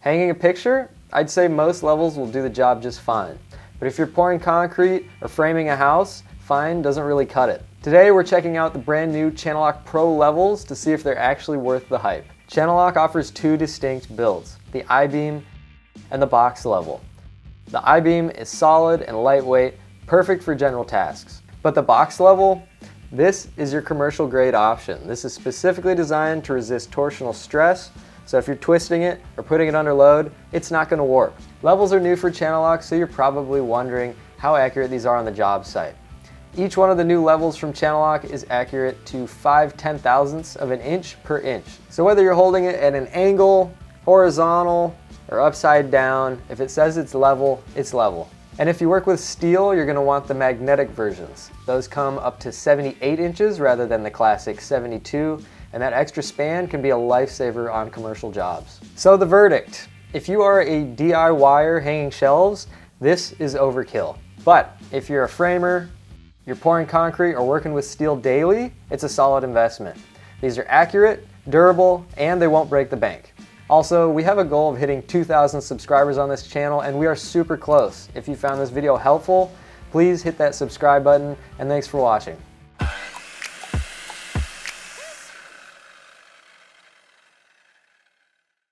Hanging a picture? I'd say most levels will do the job just fine. But if you're pouring concrete or framing a house, fine doesn't really cut it. Today we're checking out the brand new Channellock Pro Levels to see if they're actually worth the hype. Channellock offers two distinct builds, the I-beam and the box level. The I-beam is solid and lightweight, perfect for general tasks. But the box level, this is your commercial grade option. This is specifically designed to resist torsional stress, so if you're twisting it or putting it under load, it's not going to warp. Levels are new for Channellock, so you're probably wondering how accurate these are on the job site. Each one of the new levels from Channellock is accurate to 5/10,000ths of an inch per inch. So whether you're holding it at an angle, horizontal, or upside down, if it says it's level, it's level. And if you work with steel, you're going to want the magnetic versions. Those come up to 78 inches rather than the classic 72, and that extra span can be a lifesaver on commercial jobs. So the verdict, if you are a DIYer hanging shelves, this is overkill. But if you're a framer, you're pouring concrete or working with steel daily, it's a solid investment. These are accurate, durable, and they won't break the bank. Also, we have a goal of hitting 2,000 subscribers on this channel, and we are super close. If you found this video helpful, please hit that subscribe button, and thanks for watching.